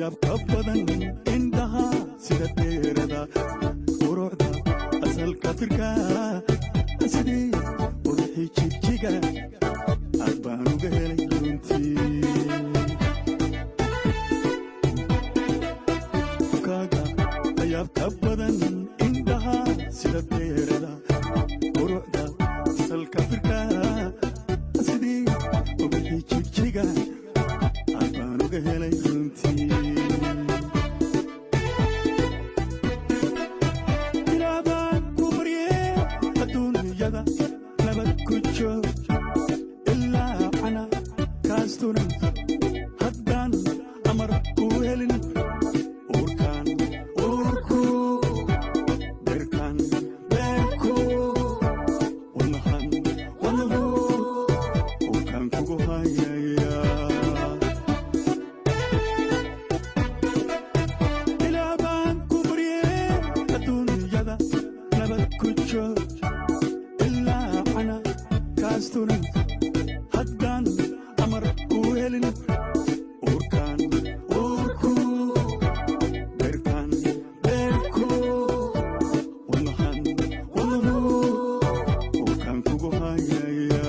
yaabka badan indhaha sida dheerada quruxda asalka firka sidii uruxii jigjiga aad baan uga helay runtii kaaga yaabka badan indhaha sida dheerada quruxda asalka firka sidii uruxii jigjiga aad baan uga helay runtii haddaan amar ku helin uurkaan uurku beerkaan beerku wadnahan wadnahu uurkaan kugu hayaya ilaa baan ku barye adduunyada nabad ku joog ilaa ana kaastuna haddaan amar ku helin uurkaan uurku beerkaan beerku wadnahan wadnahu uurkaan kugu hayaya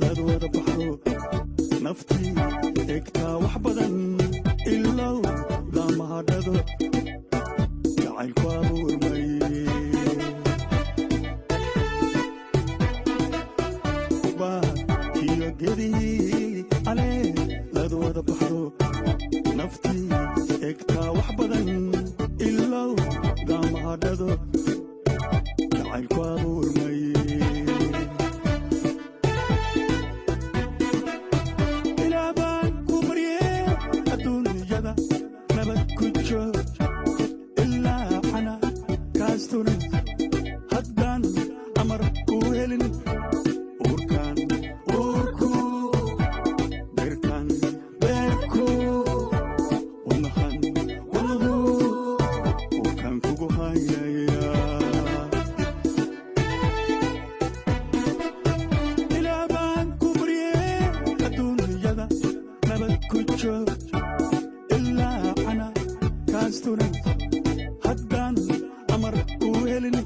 ladwada baxro naftii egtaa wax badan ilow damahadhado jacaylku abuurmay baakiyo gedii ale ladwada baxro naftii egtaa wax badan ilow damahadhado jacaylku abuurmay haddaan amar ku helin uurkaan uurku beerkaan beerku wadnahan wadnahu uurkaan kugu hayaya ilaa baan ku barye adduunyada nabad ku joog ilaa ana kaastuna haddaan amar ku helin